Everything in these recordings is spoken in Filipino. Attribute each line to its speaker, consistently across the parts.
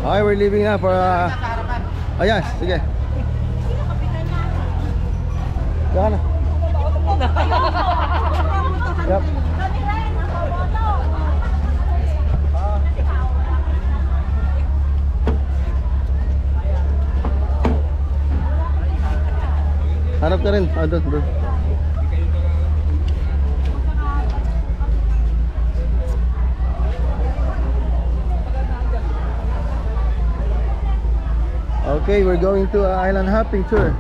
Speaker 1: Okay, we're leaving na for yes, sige. Diyan na. Yep. Harap ka rin. Doon. Okay, we're going to island hopping tour.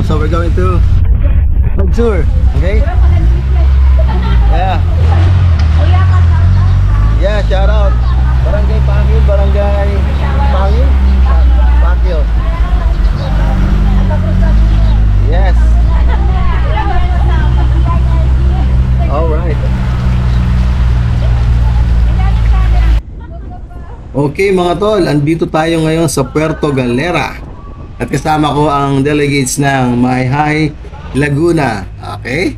Speaker 1: So we're going to tour, okay? Yeah. Yeah, shout out. Barangay Pangil, Barangay Pangil. Pangil. Yes. All right. Okay mga tol, andito tayo ngayon sa Puerto Galera. At kasama ko ang delegates ng Maayhay, Laguna. Okay?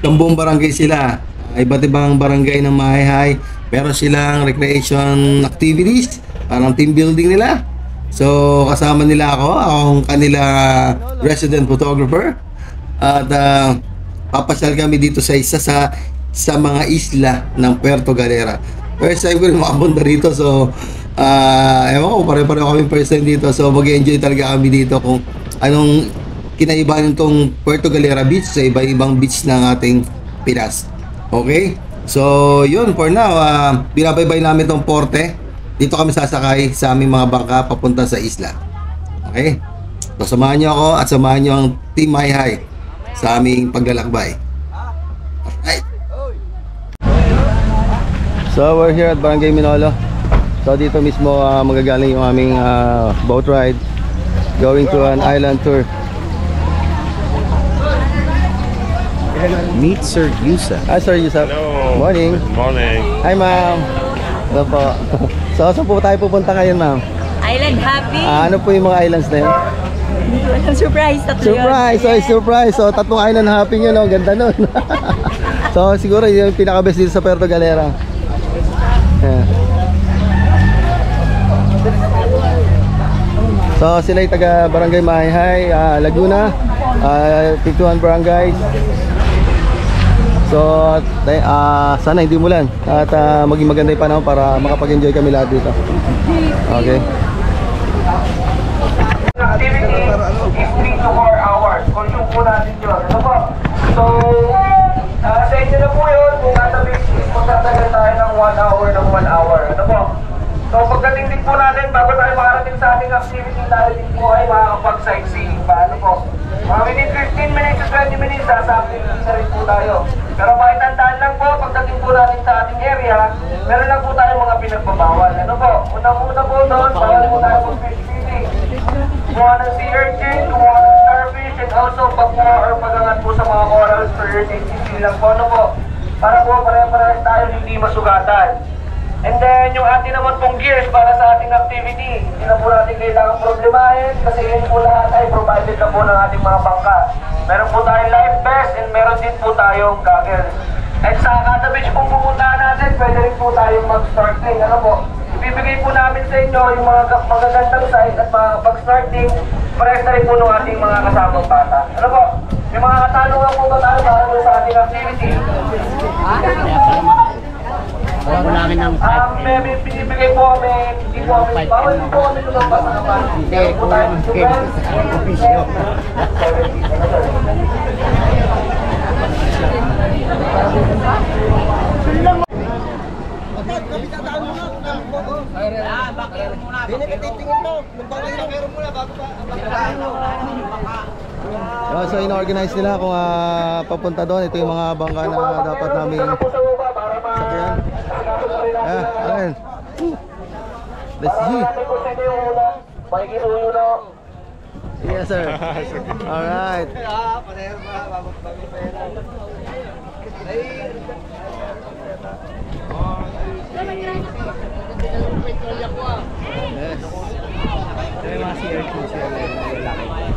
Speaker 1: Kambong barangay sila. Iba't ibang barangay ng Maayhay. Meron silang recreation activities. Parang team building nila. So, kasama nila ako. Akong kanila resident photographer. At papasyal kami dito sa isa sa mga isla ng Puerto Galera. First time ko rin makapunta dito. So, ewan ko, pare-pareho kami first time dito. So mag-enjoy talaga kami dito kung anong kinaibahan itong Puerto Galera Beach sa iba-ibang beach ng ating Pinas. Okay? So yun, for now, binabaybay namin itong porte. Dito kami sasakay sa aming mga bangka papunta sa isla. Okay? So samahan nyo ako at samahan nyo ang Team Maayhay sa aming paglalakbay. Alright. So we're here at Barangay Minolo. So dito mismo magagaling yung aming boat ride going to an island tour.
Speaker 2: Meet Sir Yusuf.
Speaker 1: Hi Sir Yusuf.
Speaker 3: Hello.
Speaker 1: Morning.
Speaker 3: Good morning.
Speaker 1: Hi ma'am. Hello po. So saan po tayo pupunta ngayon ma'am?
Speaker 4: Island Happy.
Speaker 1: Ano po yung mga islands na yun?
Speaker 4: Surprise, tatlo yun.
Speaker 1: Surprise! So surprise! So tatlong island hopping yun, ganda nun. So siguro yun yung pinaka-best dito sa Puerto Galera. Yeah. So sila ay taga Barangay Maayhay, Laguna, 51 barangays. So sana hindi mulan at maging maganda yung panahon para makapag-enjoy kami lahat dito. Okay.
Speaker 5: Activity is 3 to 4 hours. Consume po natin yun. Ano po? So, sa inyo na po yun, kung nasa basis, magtatagal tayo ng 1 hour ng 1 hour. Ano po? So, pagdating din po natin, bago tayo makarating sa ating activity, tayo din po ay makakapag-sightseeing pa. Ano po? Mga minute 15 minutes to 20 minutes, nasa activity na rin po tayo. Pero makitandaan lang po, pagdating po natin sa ating area, meron lang po tayo mga pinagbabawal. Ano po? Unang-una po doon, bawal po tayo mag-fish feeding. Kumuha ng sea urchin, kumuha ng starfish, and also pagkuha or pagangat po sa mga corals for your safety lang po. Ano po? Para po pare-parehas tayo hindi masugatan. And then, yung ating naman pong gears para sa ating activity, hindi na po natin kailangan problemahin kasi yun po lahat ay provided na po ng ating mga bangka. Meron po tayong life vest and meron din po tayong goggles. At sa kada beach pong pupuntahan natin, pwede rin po tayong mag-snorkeling. Ano po? Ibibigay po namin sa inyo yung mga magagandang size at mga pag-snorkeling. Parehas na rin po ng ating mga kasamang bata. Ano po? May mga katanungan po ba tayo para sa ating activity? May binibigay po kami, hindi po kami, bawal po kami lumabas sa kapal. Hindi, kulang ofisyo.
Speaker 1: So in-organize nila kung papunta doon. Ito yung mga bangka na dapat namin sakyan. Alright. Let's see. Yes sir. Alright. Yes.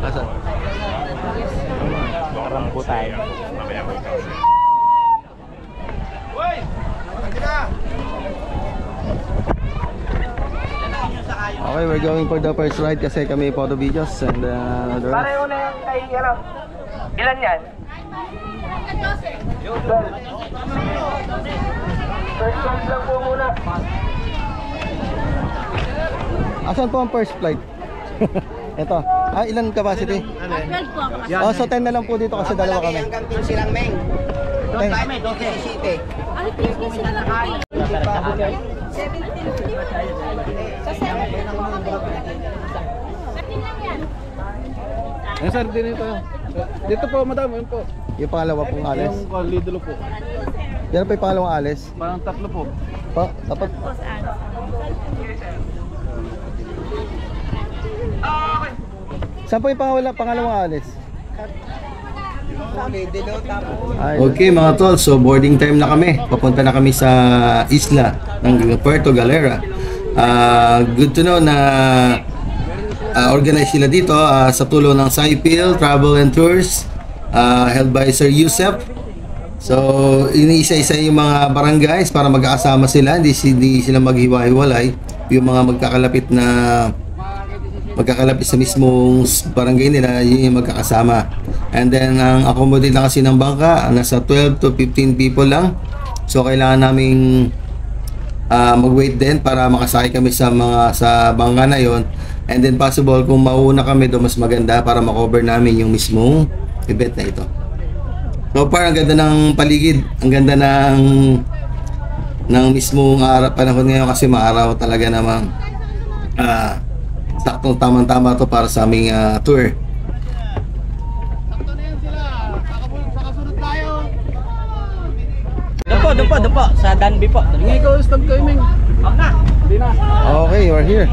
Speaker 1: Asan?
Speaker 2: Parang po tayo.
Speaker 1: Okay, we're going for the first ride kasi kami photo videos and the rest.
Speaker 5: Pareho na yung kay, ano, ilan yan? Yung 12. First class lang po muna.
Speaker 1: Asan po ang first flight? Ito. Ilan capacity?
Speaker 4: 12 po ako.
Speaker 1: Oh, so 10 na lang po dito kasi dalawa kami.
Speaker 3: Hanggang 15 lang, Meng. Doon kami, 12 City.
Speaker 4: Ano, 15 sila lang kayo? 17. Sa 17 po kami. 13 lang yan.
Speaker 2: Ay, sir, din ito. Dito po, madam, yun po.
Speaker 1: Yung pangalawa pong alis.
Speaker 2: Yung lidlo po.
Speaker 1: Yan po yung pangalawang alis.
Speaker 2: Parang tatlo po.
Speaker 1: Dapat.
Speaker 4: Po saan?
Speaker 1: Saan po yung pangalawang alis?
Speaker 3: Tapos,
Speaker 1: Okay mga tol, so boarding time na kami. Papunta na kami sa isla ng Puerto Galera. Good to know na organize sila dito sa tulong ng Saipil Travel and Tours, held by Sir Yusef. So iniisa-isa yung mga barangays para magkakasama sila, hindi sila maghiwa-hiwalay. Yung mga magkakalapit sa mismong barangay nila, yun yung magkakasama. And then ang accommodate lang kasi ng bangka, nasa 12 to 15 people lang. So kailangan naming mag-wait din para makasakay kami sa bangka na yon. And then possible kung mauna kami doon, mas maganda para makover namin yung mismong event na ito. So far, ang ganda ng paligid, ang ganda ng mismong panahon ngayon kasi maaraw talaga namang saktong tamang-tama to para sa aming tour.
Speaker 3: doon po, sa Danby po.
Speaker 2: Hindi ikaw, stop kayo, Meng. Hindi na.
Speaker 1: Okay, you are here.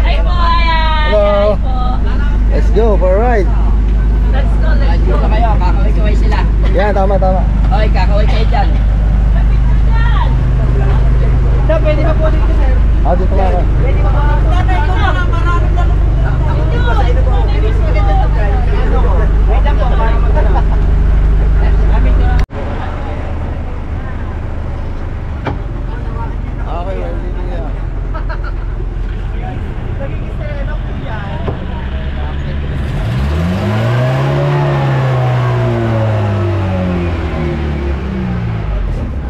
Speaker 4: Hi po, ayan.
Speaker 1: Hello. Let's go for a ride.
Speaker 4: Let's go, let's go.
Speaker 3: Dito kayo, kakaway-kaway sila.
Speaker 1: Yan, tama.
Speaker 3: Okay, kakaway kayo dyan. Sir, pwede ba po dito, sir?
Speaker 1: Dito lang ako.
Speaker 3: Pwede ba po?
Speaker 4: Tatay ko na. Maraming dalo.
Speaker 3: Wait lang po, parang magdala.
Speaker 1: Okay, we're leaving here.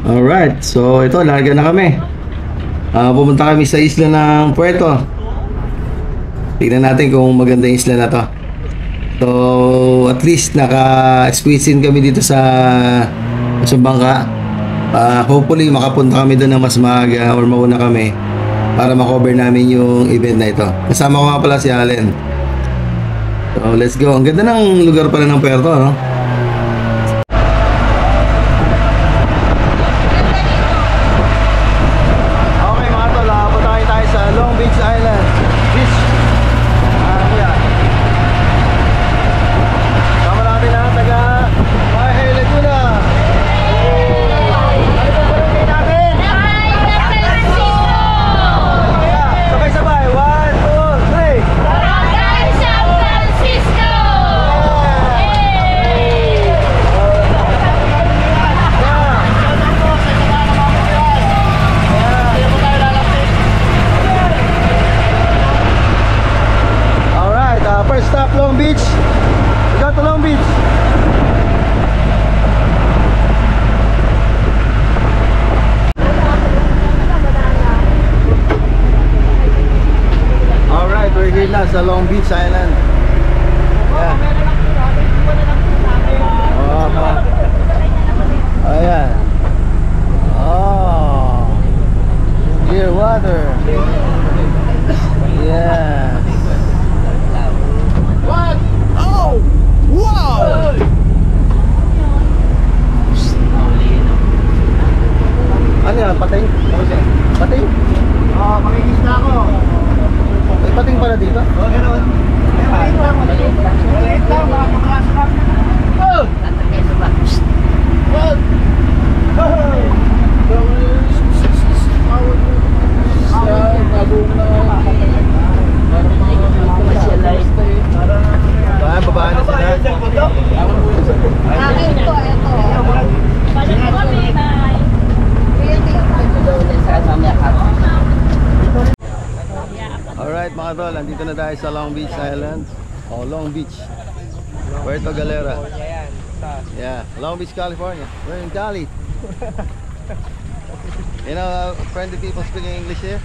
Speaker 1: Alright, so ito, larga na kami. Pumunta kami sa isla ng Puerto. Tignan natin kung maganda yung isla na to. So, at least naka-squeeze in kami dito sa sa bangka. Hopefully makapunta kami doon ng mas maaga or mauna kami para makover namin yung event na ito. Kasama ko nga pala si Allen. So let's go. Ang ganda ng lugar pala ng Puerto, no? Okay mga tol, punta tayo sa Long Beach Island Beach. Yeah. Sama natin ang taga Mahay Laguna. Sabay-sabay, 1, 2, 3. Alright, first stop Long Beach. We got to Long Beach. Alright, we're here na sa Long Beach Island. Yeah. Ayan. Oh. Clear water. Yeah. What? Oh! Wow! Ano yan? Pating? Pating? Oo, makikita ako. May pating pala dito? Oo, gano'n. Maliit lang, maliit lang. Maliit lang, baka makasarap. Oh! What? Babaan na sila.
Speaker 4: Akin to, ito.
Speaker 1: Alright mga tol, andito na tayo sa Long Beach Island. Oh, Long Beach, Puerto Galera. Yeah, Long Beach, California. We're in Cali. You know, friendly people speaking English here.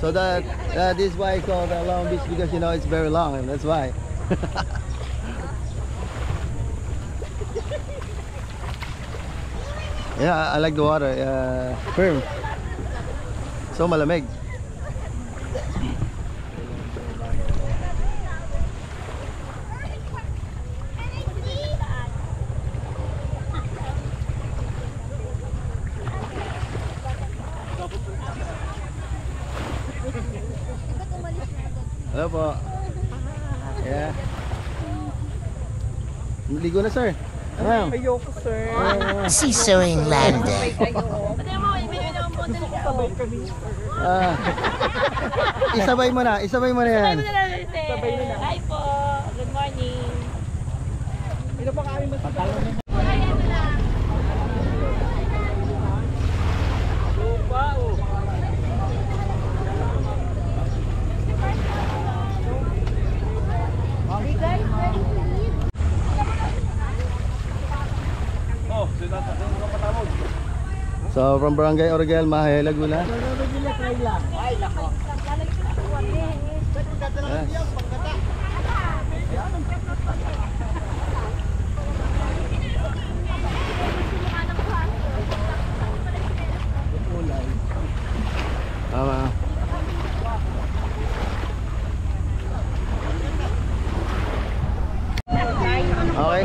Speaker 1: So that is why I call it Long Beach, because you know it's very long, and that's why. Yeah, I like the water. Firm. So malamig. Hello po. Yeah. Ligo na sir. Ano?
Speaker 3: Ayoko, sir.
Speaker 6: Sisering landing.
Speaker 1: Isabay mo na yan.
Speaker 4: Hi po. Good morning.
Speaker 3: Ito pa kami masasalo.
Speaker 1: So from Barangay Origel, Mahay Laguna. Yes. Tama. Okay.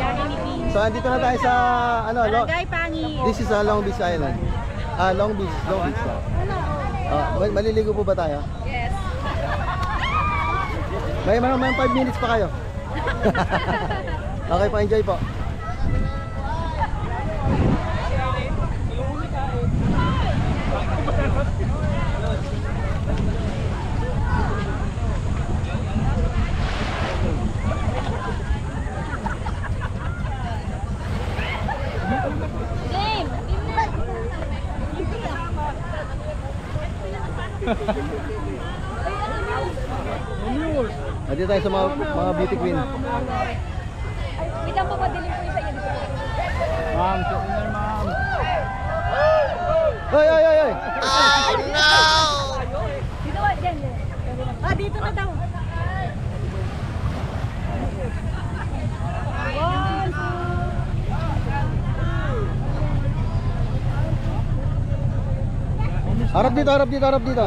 Speaker 1: So andito na tayo sa
Speaker 4: Barangay Pangil.
Speaker 1: This is Long Beach Island. Long Beach. Maliligo po ba tayo?
Speaker 4: Yes.
Speaker 1: May 5 minutes pa kayo. Okay po, enjoy po. Dito tayo sa mga beauty queen.
Speaker 4: Wait lang po, madilim po yung sa inyo.
Speaker 3: Ma'am, ma'am.
Speaker 1: Oy!
Speaker 6: Oh no!
Speaker 4: Dito ba? Diyan. Dito na daw. 1, 2,
Speaker 1: Harap dito, harap dito, harap dito.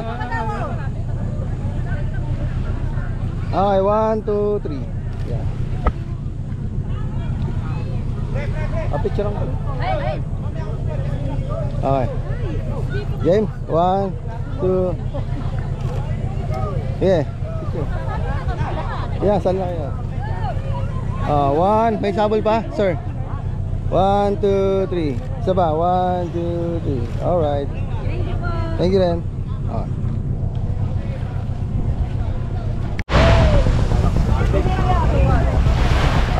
Speaker 1: Okay, 1, 2, 3. Yeah. Picture lang. Okay. Game, 1, 2. Yeah. Picture. Yeah, saan lang kayo? 1, may sabol pa, sir. 1, 2, 3. Isa ba? 1, 2, 3. Alright. Thank you rin.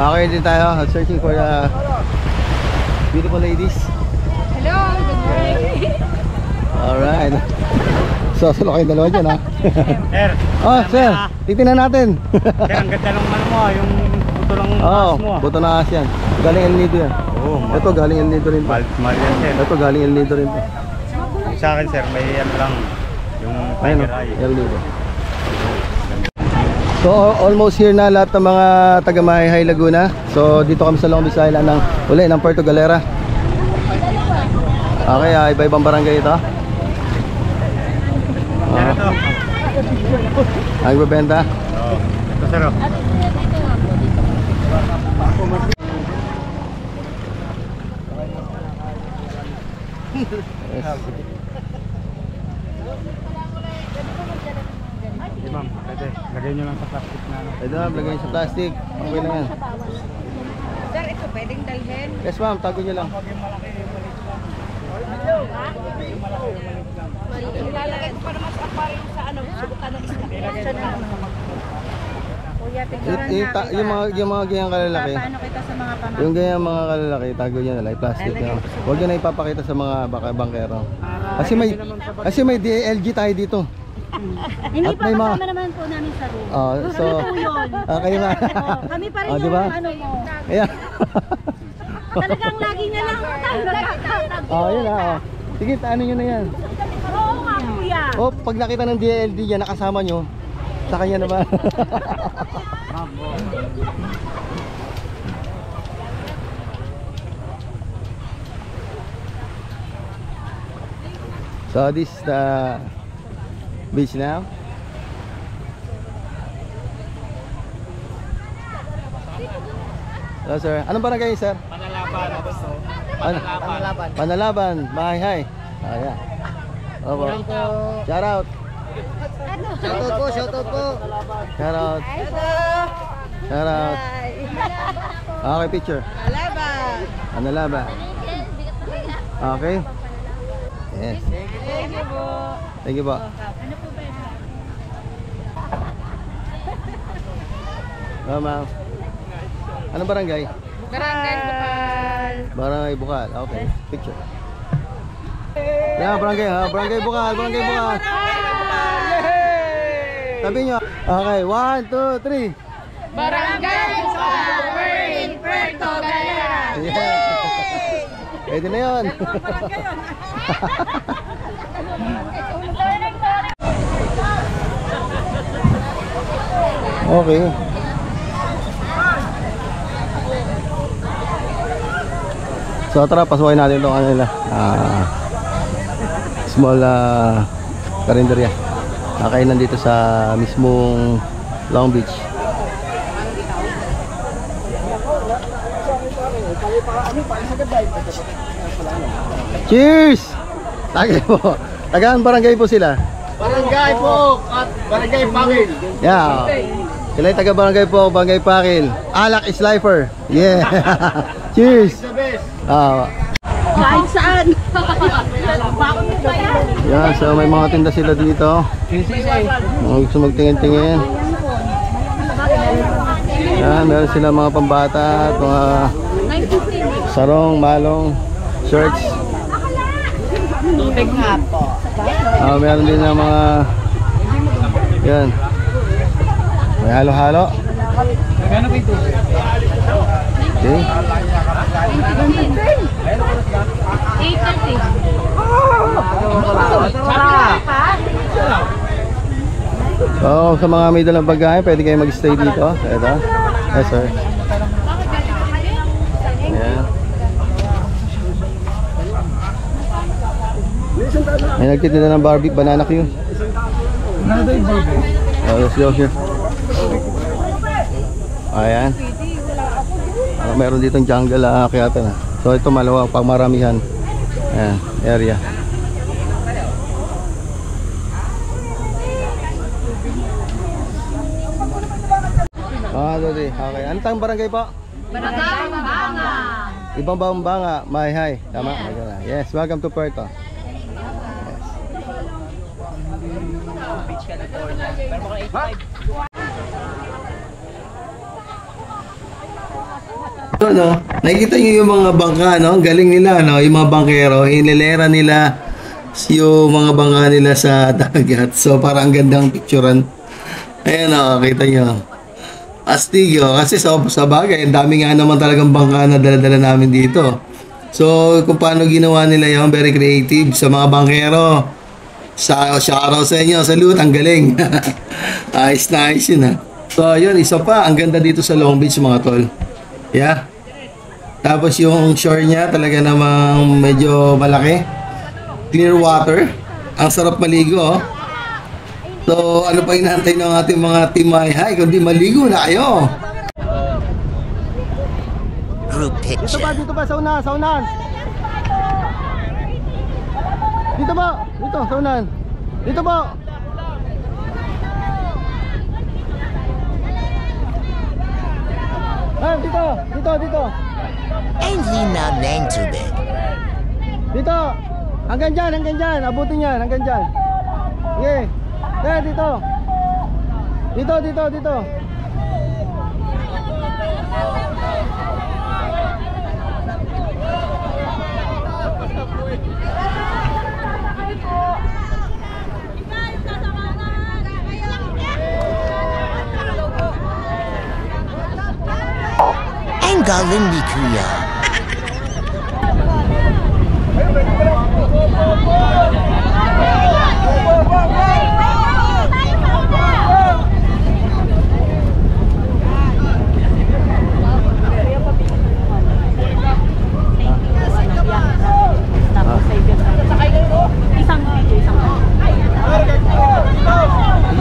Speaker 1: Okay, din tayo. Searching for the beautiful ladies.
Speaker 4: Hello, good morning.
Speaker 1: Alright. So, salo kayong dalawa dyan, ha?
Speaker 3: Sir,
Speaker 1: Oh, sir. Titignan natin.
Speaker 3: sir, ang ganda ng ano mo, yung buto ng
Speaker 1: Oo,
Speaker 3: taas mo.
Speaker 1: buto na aas yan. Galing El Nido yan.
Speaker 3: Oo,
Speaker 1: Ito, galing El Nido rin to.
Speaker 3: mahal yan, sir.
Speaker 1: Ito, galing El Nido rin to.
Speaker 3: Sa akin, sir, may ano lang, yung
Speaker 1: Ayun,
Speaker 3: tiger eye.
Speaker 1: El Nido. So, almost here na lahat ng mga taga Mahihay Laguna. So, dito kami sa Long Beach Island ng Puerto Galera. Okay, iba-ibang barangay ito.
Speaker 3: Sir, ito.
Speaker 1: Ang bebenta.
Speaker 3: Oo. Ito, sir, oh. Hindi, ma'am. Pwede. Lagay nyo lang sa plastic na ano.
Speaker 1: Ito, lagay sa plastic. Okay na yan.
Speaker 4: Sir, ito pwedeng dalhin.
Speaker 1: Yes, ma'am. Tago nyo lang.
Speaker 4: Ilalagay ko pa naman sa aquarium sa ano, subukan ng isda. Kuya, tignan
Speaker 1: Yung mga ganyang kalalaki.
Speaker 4: Paano kita sa mga pamangkin?
Speaker 1: Yung ganyang mga kalalaki, tago nyo na lang. Plastic nyo. Huwag nyo na ipapakita sa mga bangkero. Kasi may DLG tayo dito.
Speaker 7: Hindi
Speaker 1: At
Speaker 7: pa
Speaker 1: may mga-
Speaker 7: kasama naman po namin sa room.
Speaker 1: Oh, so,
Speaker 7: Kami po yun.
Speaker 1: kayo na.
Speaker 7: Kami pa rin
Speaker 1: Oh,
Speaker 7: yung
Speaker 1: diba?
Speaker 7: ano mo.
Speaker 1: Ayan.
Speaker 7: Talagang lagi na lang.
Speaker 1: Oh, yun na. Oh. Sige, ano nyo na yan.
Speaker 7: Oo nga kuya.
Speaker 1: Oh, pag nakita ng DLD yan, nakasama nyo, sa kanya naman. So this is the beach now. Hello sir. Anong barangay sir? Panalaban. Panalaban. Mahihay. Ayan. Opo. Shout out.
Speaker 4: Shoutout po, shoutout po.
Speaker 1: Shout out. Shout out. Okay, picture.
Speaker 4: Alaba.
Speaker 1: Panalaban. Okay. Yes.
Speaker 4: Thank you po.
Speaker 1: Thank you po. Oh, ma'am. Anong barangay?
Speaker 4: Barangay Bukal.
Speaker 1: Barangay Bukal. Okay, picture. Yeah, barangay ha. Barangay Bukal. Barangay Bukal. Sabi nyo. Okay, 1, 2, 3.
Speaker 4: Barangay Bukal. Puerto Galera.
Speaker 1: Yeah. Pwede na yun. Okay. So tara, pasukin natin itong ano nila. Small karinderya. Kainan dito sa mismong Long Beach. Cheers! Tagay po. Tagaan barangay po sila.
Speaker 3: Barangay po at Barangay Pakil.
Speaker 1: Yeah. Sila yung taga barangay po, barangay Pakil. Alak is lifer. Yeah. Cheers.
Speaker 3: The best.
Speaker 7: Kahit saan.
Speaker 1: Yeah, so may mga tinda sila dito. Mga gusto magtingin-tingin. Yan, meron sila mga pambata at mga sarong, malong, shirts. Meron din ng mga yan. May halo-halo. Okay.
Speaker 7: 8:30.
Speaker 1: So, sa mga may dalang bagahe, pwede kayo mag-stay dito. Ito. Yes, sir. Ayan. May nagtitinda ng Barbie, banana Q. Let's go here. Ayan. Meron ditong jungle kayatan na. So ito malawak, pang maramihan. Ayan, area. Okay. Ano tayong barangay po?
Speaker 7: Barangay Banga.
Speaker 1: Ibang Banga, Mayhay. Tama? Yes, welcome to Puerto. No? Nakikita niyo yung mga bangka, no? Galing nila, no? Yung mga bangkero, hinilera nila yung mga bangka nila sa dagat. So, parang ang gandang picturean. Ayan, no? Kita niyo. Astig, oh. Kasi sa bagay, ang dami nga naman talagang bangka na dala-dala namin dito. So, kung paano ginawa nila yun, very creative sa mga bangkero. Sa araw sa inyo, salute, ang galing. Nice yun, ha? So, yun, isa pa, ang ganda dito sa Long Beach, mga tol. Yeah. Tapos yung shore niya talaga namang medyo malaki. Clear water. Ang sarap maligo, oh. So, ano pa hinahantay ng ating mga Team Mayhay? Kundi maligo na kayo.
Speaker 6: Group picture.
Speaker 1: Dito ba? Sa unahan. Dito ba? Dito, sa unahan. Dito ba? Dito.
Speaker 6: Ain't he not nang tubig?
Speaker 1: Dito. Hanggang dyan. Abutin yan, hanggang dyan. Sige. Dito. Dito.
Speaker 6: Ang galing ni Kuya.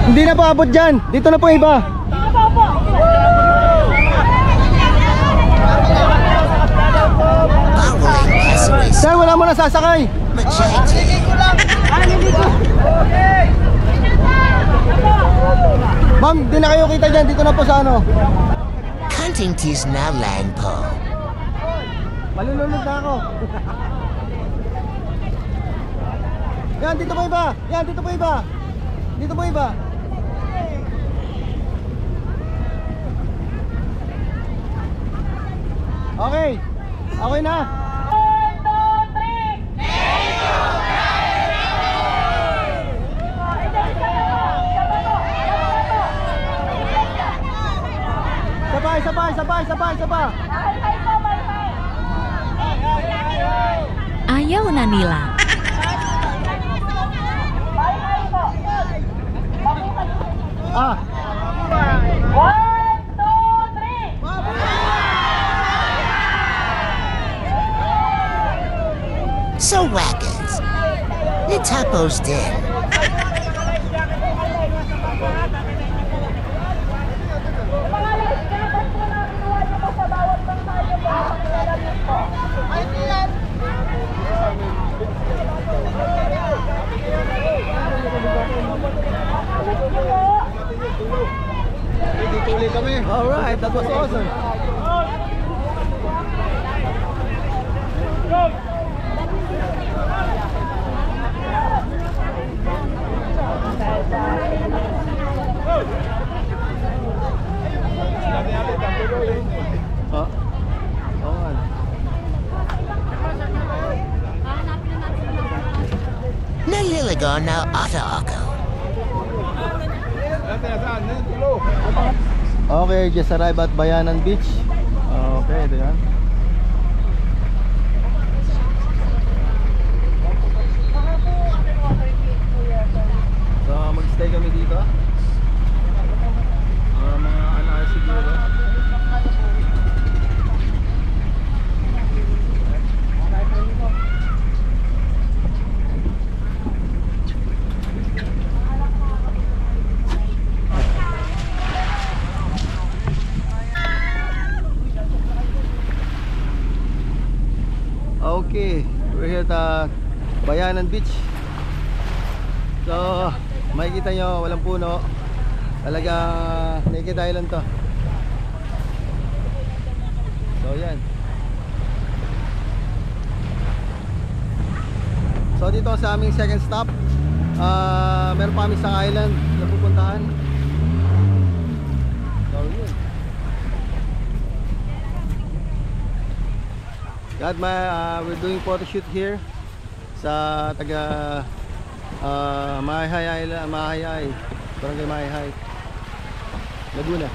Speaker 1: Hindi na po abot dyan. Dito na po iba.
Speaker 6: Bawal pasaways.
Speaker 1: Sir, wala mo na sasakay.
Speaker 6: Machete.
Speaker 1: Ma'am, di na kayo kita dyan. Dito na po sa ano.
Speaker 6: Hunting tis na land po.
Speaker 1: Malulunod na ako. Yan, dito po iba. Dito po iba. Okay. Okay na. Sabay.
Speaker 7: Ayaw na nila.
Speaker 6: So wagons. Ni tapos din.
Speaker 1: Dito ulit kami. Alright, that was awesome.
Speaker 6: Naliligo na ako.
Speaker 1: Okay, just arrived at Bayanan Beach. Okay, ito yan. So, mag-stay kami dito. Mga ano siguro. Okay, we're here at Bayanan Beach. So, makikita nyo, walang puno. Talaga, naked island to. So, yan. So, dito sa aming second stop. Meron pa kami sa island na pupuntahan. So, yun. God, we're doing photo shoot here sa taga Mahayay Island, Mahayay, Barangay Mahayay, Laguna.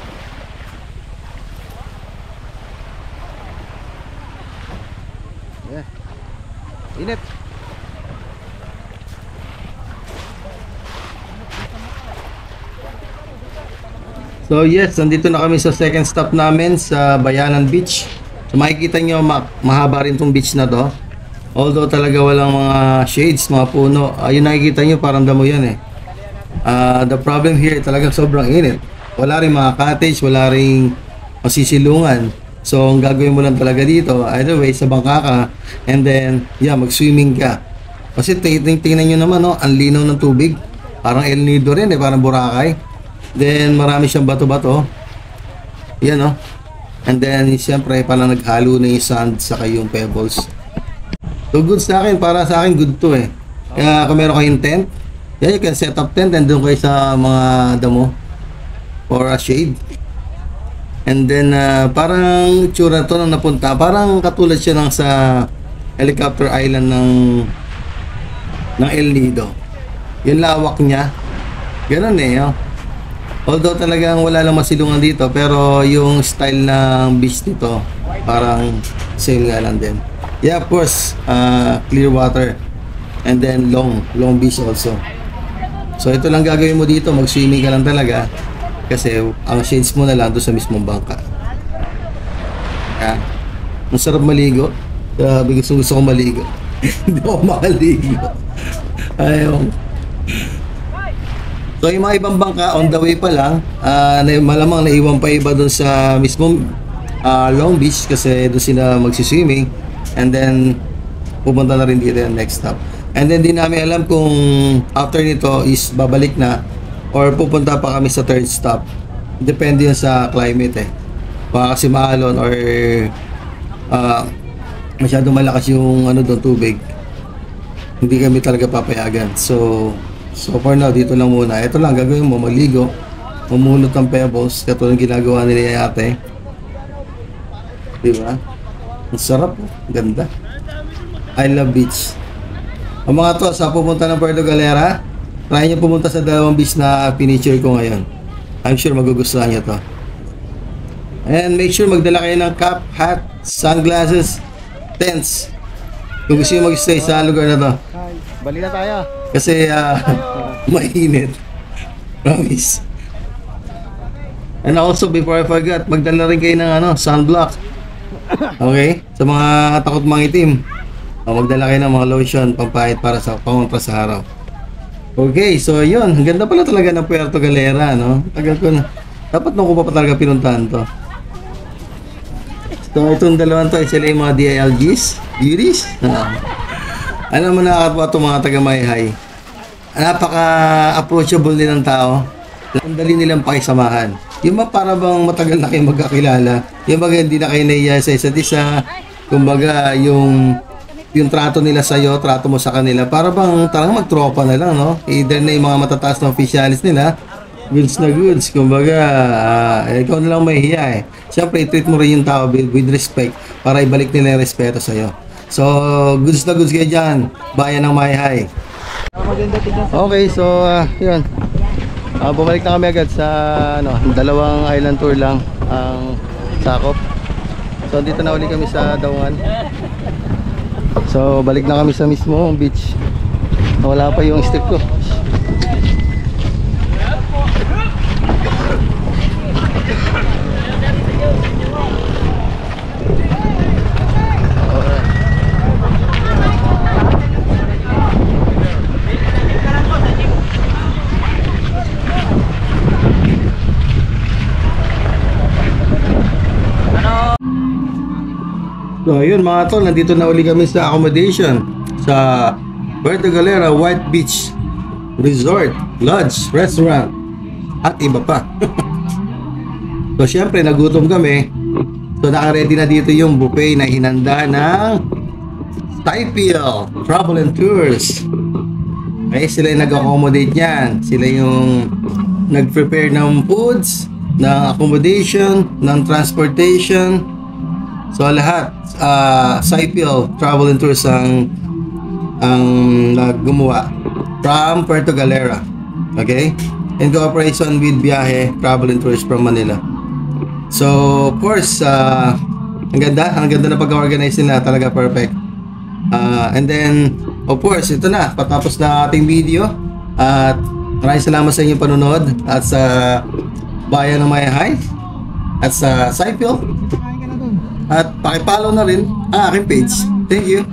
Speaker 1: Yeah. Init. So yes, nandito na kami sa second stop namin sa Bayanan Beach. So makikita nyo mahaba rin tong beach na to. Although talaga walang mga shades, mga puno. Ayun nakikita nyo, parang damo yan eh. The problem here, talagang sobrang init. Wala rin mga cottage, wala rin masisilungan. So ang gagawin mo lang talaga dito, either way sa bangka ka, and then yeah, mag-swimming ka. Kasi tingnan nyo naman, no, ang linaw ng tubig. Parang El Nido rin eh, parang Boracay. Then marami siyang bato-bato. Yan, no. And then siyempre parang naghalo na yung sand saka yung pebbles. So good sa akin, para sa akin good to eh. Kaya kung meron kayong tent, yeah, you can set up tent and doon kayo sa mga damo or a shade. And then parang tsura to nang napunta, parang katulad siya ng sa helicopter island ng El Nido. Yung lawak niya, ganun eh, oh. Although talagang wala lang masilungan dito, pero yung style ng beach dito parang same nga lang din. Yeah, of course, clear water and then long beach also. So ito lang gagawin mo dito, mag-swimming ka lang talaga kasi ang shades mo na lang doon sa mismong bangka. Yeah. Ang sarap maligo. Gusto ko maligo. Hindi ako makaligo. Ayaw. So yung mga ibang bangka on the way pa lang, malamang naiwan pa iba doon sa mismong Long Beach kasi doon sila magsiswimming, and then pupunta na rin dito yung next stop. And then di namin alam kung after nito is babalik na or pupunta pa kami sa third stop. Depende yun sa climate eh. Baka kasi maalon or masyadong malakas yung ano doon, tubig. Hindi kami talaga papayagan. So for now, dito lang muna. Ito lang, gagawin mo, maligo, mamulot ng pebbles, katulad ng ginagawa nila ate. Diba? Ang sarap, ganda. I love beach. Ang mga to, sa pupunta ng Puerto Galera, try nyo pumunta sa dalawang beach na pinicture ko ngayon. I'm sure magugustuhan nyo to. And make sure magdala kayo ng cap, hat, sunglasses, tents. Kung gusto nyo mag-stay sa lugar na to.
Speaker 2: Balik na tayo.
Speaker 1: Kasi mainit. Promise. And also before I forgot, magdala rin kayo ng sunblock. Okay? Sa mga takot mangitim, magdala kayo ng mga lotion pampahit para sa pangontra sa araw. Okay, so yun. Ang ganda pala talaga ng Puerto Galera, no? Tagal ko na. Dapat nung ko pa talaga pinuntahan to. So itong dalawang to, sila yung mga DILGs, beauties. Alam mo, nakakatuwa itong mga taga-Mayhay. Napaka-approachable din ng tao. Ang dali nilang pakisamahan. Yung mga para bang matagal na kayo magkakilala. Yung mga hindi na kayo naiya sa isa't isa. Kumbaga, yung trato nila sa'yo, trato mo sa kanila. Para bang tarang magtropa na lang, no? Either na yung mga matataas na officialis nila, goods na goods. Kumbaga, ikaw na lang mahihiya eh. Siyempre, i-treat mo rin yung tao with respect para ibalik nila yung respeto sa'yo. So, goods na goods kayo dyan. Bayan ng Mayhay. Okay, so, yun. Bumalik na kami agad sa, dalawang island tour lang ang sakop. So, dito na uli kami sa Daungan. So, balik na kami sa mismong beach. Wala pa yung stick ko. So ayun mga tol, nandito na uli kami sa accommodation sa Puerto Galera White Beach Resort, Lodge, Restaurant at iba pa. So syempre nagutom kami. So naka-ready na dito yung buffet na hinanda ng Taipil Travel and Tours. Okay, sila yung nag-accommodate niyan. Sila yung nag-prepare ng foods, ng accommodation, ng transportation. So lahat, Taipil Travel and Tours ang gumawa from Puerto Galera. Okay? In cooperation with Biyahe Travel and Tours from Manila. So, of course, ang ganda na pag-organize nila, talaga perfect. And then, of course, ito na, patapos na ating video. At maraming salamat sa inyong panunod at sa bayan ng Mayahay at sa Taipil. At pakipollow na rin ang aking page. Thank you.